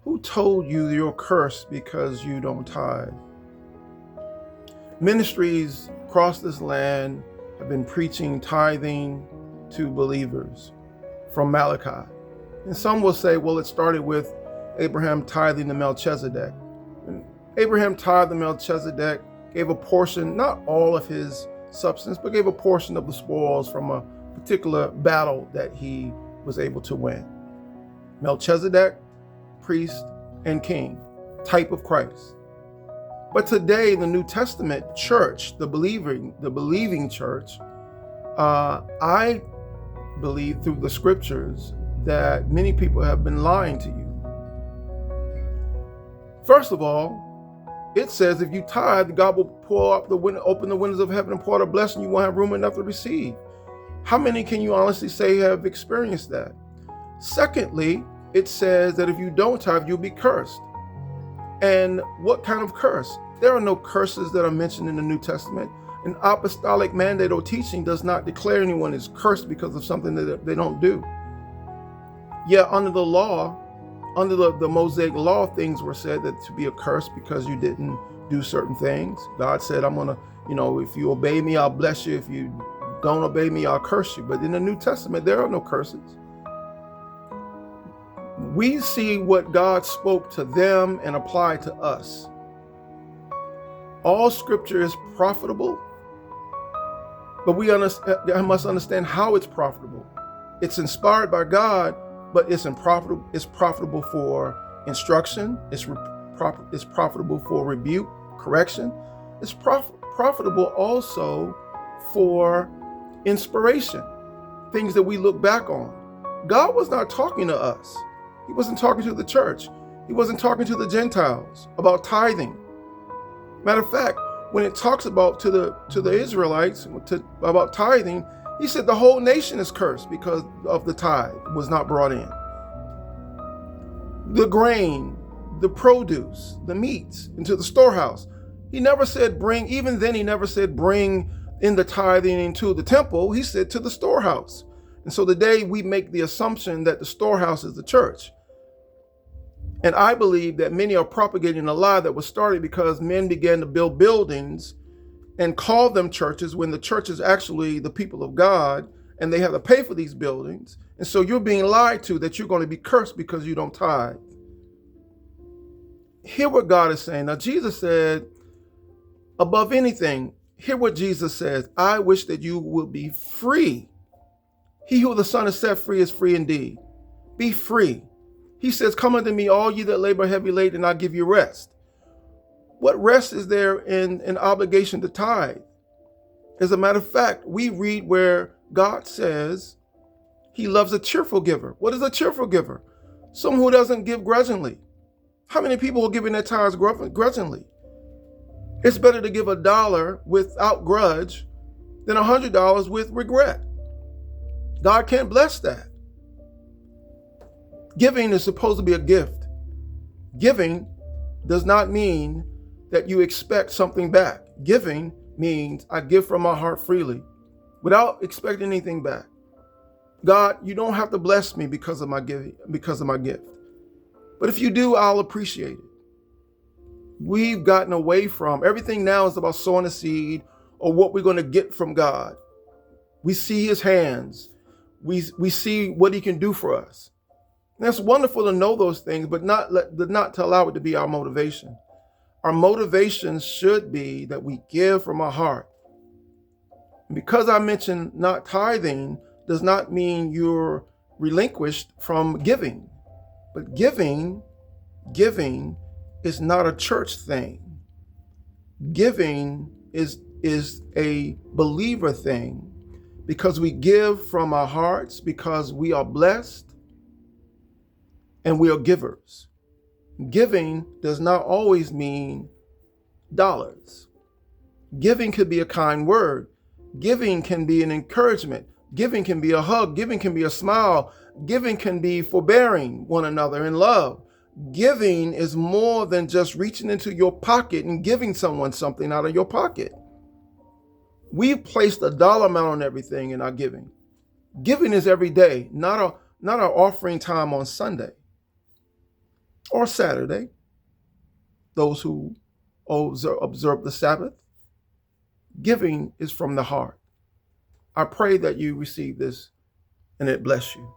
Who told you you're cursed because you don't tithe? Ministries across this land have been preaching tithing to believers from Malachi. And some will say, well, it started with Abraham tithing to Melchizedek. And Abraham tithed to Melchizedek, gave a portion, not all of his substance, but gave a portion of the spoils from a particular battle that he was able to win. Melchizedek, priest and king, type of Christ. But today, the New Testament church, the believing church, I believe through the scriptures that many people have been lying to you. First of all, it says if you tithe, God will open the windows of heaven and pour out a blessing. You won't have room enough to receive. How many can you honestly say have experienced that? Secondly, it says that if you don't tithe, you'll be cursed. And what kind of curse? There are no curses that are mentioned in the New Testament. An apostolic mandate or teaching does not declare anyone is cursed because of something that they don't do. Yet under the law, under the Mosaic law, things were said that to be a curse because you didn't do certain things. God said, I'm going to, if you obey me, I'll bless you. If you don't obey me, I'll curse you. But in the New Testament, there are no curses. We see what God spoke to them and applied to us. All scripture is profitable, but I must understand how it's profitable. It's inspired by God, but it's profitable for instruction. It's profitable for rebuke, correction. It's profitable also for inspiration, things that we look back on. God was not talking to us. He wasn't talking to the church. He wasn't talking to the Gentiles about tithing. Matter of fact, when it talks about to the Israelites about tithing, he said the whole nation is cursed because of the tithe was not brought in. The grain, the produce, the meats into the storehouse. He never said bring, even then he never said bring in the tithing into the temple. He said to the storehouse. And so today we make the assumption that the storehouse is the church. And I believe that many are propagating a lie that was started because men began to build buildings and call them churches when the church is actually the people of God and they have to pay for these buildings. And so you're being lied to that you're going to be cursed because you don't tithe. Hear what God is saying. Now, Jesus said, above anything, hear what Jesus says. I wish that you would be free. He who the Son has set free is free indeed. Be free. He says, come unto me, all ye that labor heavy laden, and I'll give you rest. What rest is there in an obligation to tithe? As a matter of fact, we read where God says he loves a cheerful giver. What is a cheerful giver? Someone who doesn't give grudgingly. How many people are giving their tithes grudgingly? It's better to give $1 without grudge than $100 with regret. God can't bless that. Giving is supposed to be a gift. Giving does not mean that you expect something back. Giving means I give from my heart freely without expecting anything back. God, you don't have to bless me because of my giving, because of my gift. But if you do, I'll appreciate it. We've gotten away from everything now is about sowing a seed or what we're going to get from God. We see his hands. We see what he can do for us. And it's wonderful to know those things, but not to allow it to be our motivation. Our motivation should be that we give from our heart. And because I mentioned not tithing does not mean you're relinquished from giving. But giving is not a church thing. Giving is a believer thing because we give from our hearts, because we are blessed and we are givers. Giving does not always mean dollars. Giving could be a kind word. Giving can be an encouragement. Giving can be a hug. Giving can be a smile. Giving can be forbearing one another in love. Giving is more than just reaching into your pocket and giving someone something out of your pocket. We've placed a dollar amount on everything in our giving. Giving is every day, not our offering time on Sunday. or Saturday, those who observe the Sabbath. Giving is from the heart. I pray that you receive this and it bless you.